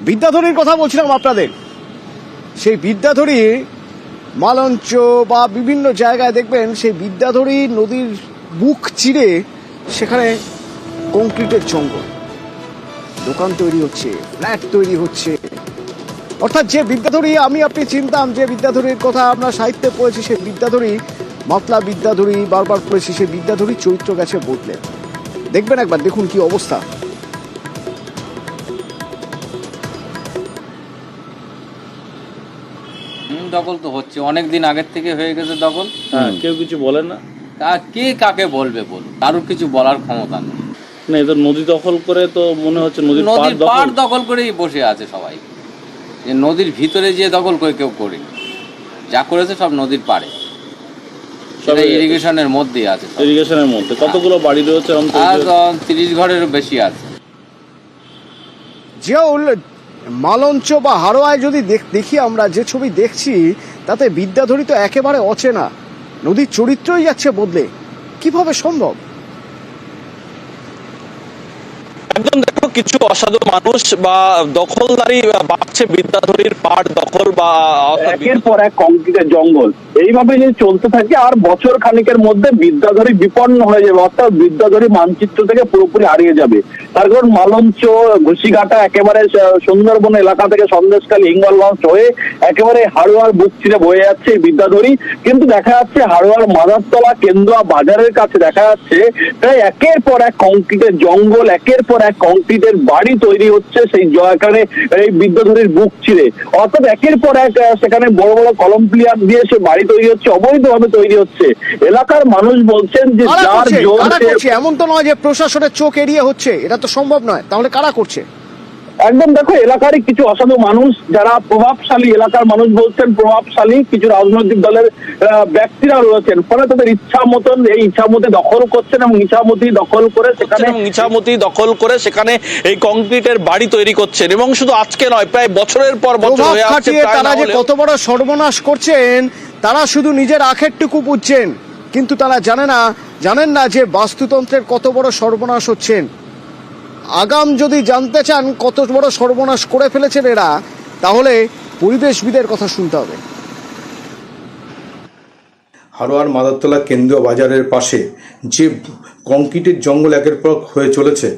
বিদ্যাধরীর কথা বলছিলাম আপনাদের। সেই বিদ্যাধরী মালঞ্চ বা বিভিন্ন জায়গায় দেখবেন সেই বিদ্যাধরী নদীর বুক চিরে সেখানে কংক্রিটের জঙ্গল, দোকান তৈরি হচ্ছে, ফ্ল্যাট তৈরি হচ্ছে। অর্থাৎ যে বিদ্যাধরী আমি আপনি চিনতাম, যে বিদ্যাধরীর কথা আমরা সাহিত্যে পড়েছি, সেই বিদ্যাধরী, মাতলা বিদ্যাধরী বারবার পড়েছি, সেই বিদ্যাধরী চরিত্র গেছে বদলে। দেখবেন একবার, দেখুন কি অবস্থা। দখল তো হচ্ছে অনেক দিন আগের থেকে হয়ে গেছে দখল। কেউ কিছু বলে না। কে কাকে বলবে বলুন, কারোর কিছু বলার ক্ষমতা নেই। না, এদের নদী দখল করে তো মনে হচ্ছে নদীর পাড় দখল করেই বসে আছে সবাই। যে নদীর ভিতরে যে দখল করে কেউ করেনি, যা করেছে সব নদীর পাড়ে, সেটা ইরিগেশনের মধ্যেই আছে। ইরিগেশনের মধ্যে কতগুলো বাড়ি রয়েছে? 30 ঘরেরও বেশি আছে। যে মালঞ্চ বা হাড়োয়ায় যদি দেখি আমরা, যে ছবি দেখছি তাতে বিদ্যাধরী তো একেবারে অচেনা, নদীর চরিত্রই যাচ্ছে বদলে। কিভাবে সম্ভব? একদম দেখো, কিছু অসাধু মানুষ বা দখলদারি বাড়ছে বিদ্যাধরীর পাড় দখল, বা একের পর এক কংক্রিটের জঙ্গল এইভাবে যদি চলতে থাকে আর বছর খানিকের মধ্যে বিদ্যাধরী বিপন্ন হয়ে যাবে, অর্থাৎ বিদ্যাধরী মানচিত্র থেকে পুরোপুরি হারিয়ে যাবে। তার কারণ মালঞ্চ, ঘুষিঘাটা একেবারে সুন্দরবন এলাকা থেকে সন্দেশখালী, হিঙ্গলগঞ্জ হয়ে একেবারে হাড়োয়ার বুক চিরে বয়ে যাচ্ছে এই বিদ্যাধরী। কিন্তু দেখা যাচ্ছে হাড়োয়ার মাদারতলা কেন্দ্রা বাজারের কাছে দেখা যাচ্ছে প্রায় একের পর এক কংক্রিটের জঙ্গল, একের পর এক কংক্রিটের বাড়ি তৈরি হচ্ছে সেই এখানে এই বিদ্যাধরীর বুক চিরে। অর্থাৎ একের পর এক সেখানে বড় বড় কলম প্লেয়ার দিয়ে সে বাড়ি তৈরি হচ্ছে, অবৈধভাবে তৈরি হচ্ছে। এলাকার মানুষ বলছেন যে যার জোর, এমন তো নয় যে প্রশাসনের চোখ এড়িয়ে হচ্ছে, এটা তো সম্ভব নয়। তাহলে কারা করছে? একদম দেখো, এলাকারই কিছু অসাধু মানুষ যারা প্রভাবশালী, এলাকার মানুষ বলছেন প্রভাবশালী কিছু রাজনৈতিক দলের ব্যক্তিরা রয়েছেন, ফলে তাদের ইচ্ছা মতন এই ইচ্ছামতি দখল করছেন এবং ইচ্ছামতি দখল করে সেখানে এই কংক্রিটের বাড়ি তৈরি করছেন। এবং শুধু আজকে নয়, প্রায় বছরের পর বছর হয়ে আসছে। তারা যে কত বড় সর্বনাশ করছেন, তারা শুধু নিজের আখেরটুকু বুঝছেন, কিন্তু তারা জানেন না যে বাস্তুতন্ত্রের কত বড় সর্বনাশ হচ্ছেন। আগাম যদি জানতে চান কত বড় সর্বনাশ করে ফেলেছেন এরা, তাহলে পরিবেশবিদের কথা শুনতে হবে। হাড়োয়ার মাদারতলা কেন্দ্রীয় বাজারের পাশে যে কংক্রিটের জঙ্গল একের পর হয়ে চলেছে,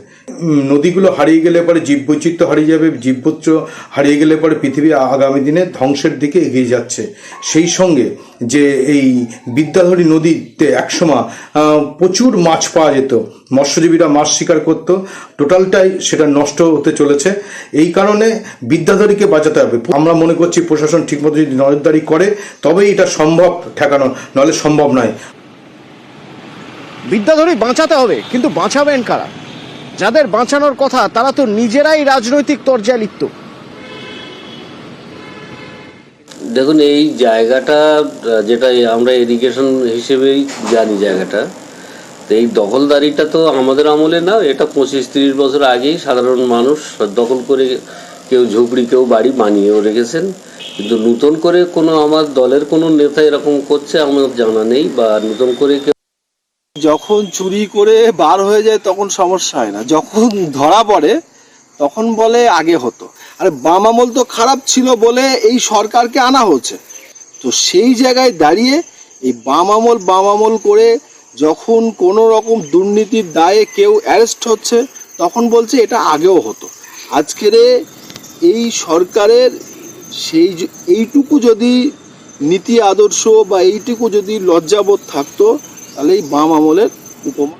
নদীগুলো হারিয়ে গেলে পরে জীববৈচিত্র্য হারিয়ে যাবে, জীববৈচিত্র্য হারিয়ে গেলে পরে পৃথিবী আগামী দিনে ধ্বংসের দিকে এগিয়ে যাচ্ছে। সেই সঙ্গে যে এই বিদ্যাধরী নদীতে একসময় প্রচুর মাছ পাওয়া যেত, মৎস্যজীবীরা মাছ শিকার করত, টোটালটাই সেটা নষ্ট হতে চলেছে। এই কারণে বিদ্যাধরীকে বাঁচাতে হবে। আমরা মনে করছি প্রশাসন ঠিকমতো যদি নজরদারি করে তবেই এটা সম্ভব ঠেকানো, নাহলে সম্ভব নয়। বিদ্যাধরী বাঁচাতে হবে, কিন্তু বাঁচাবেন কারা? যাদের বাঁচানোর কথা তারা তো নিজেরাই রাজনৈতিক তরজায় লিপ্ত। দেখুন, এই জায়গাটা যেটা আমরা ইরিগেশন হিসেবেই জানি জায়গাটা, তো এই দখলদারিটা তো আমাদের আমলে না, এটা 25-30 বছর আগেই সাধারণ মানুষ দখল করে কেউ ঝুপড়ি কেউ বাড়ি বানিয়েও রেখেছেন। কিন্তু নতুন করে কোনো আমার দলের কোনো নেতা এরকম করছে আমার জানা নেই, বা নতুন করে যখন চুরি করে বার হয়ে যায় তখন সমস্যা হয় না, যখন ধরা পড়ে তখন বলে আগে হতো। আরে বাম আমল তো খারাপ ছিল বলে এই সরকারকে আনা হচ্ছে, তো সেই জায়গায় দাঁড়িয়ে এই বাম আমল করে যখন কোনো রকম দুর্নীতির দায়ে কেউ অ্যারেস্ট হচ্ছে তখন বলছে এটা আগেও হতো। আজকের এই সরকারের এইটুকু যদি নীতি আদর্শ বা এইটুকু যদি লজ্জাবোধ থাকতো, তাহলে এই বাম আমলের উপমা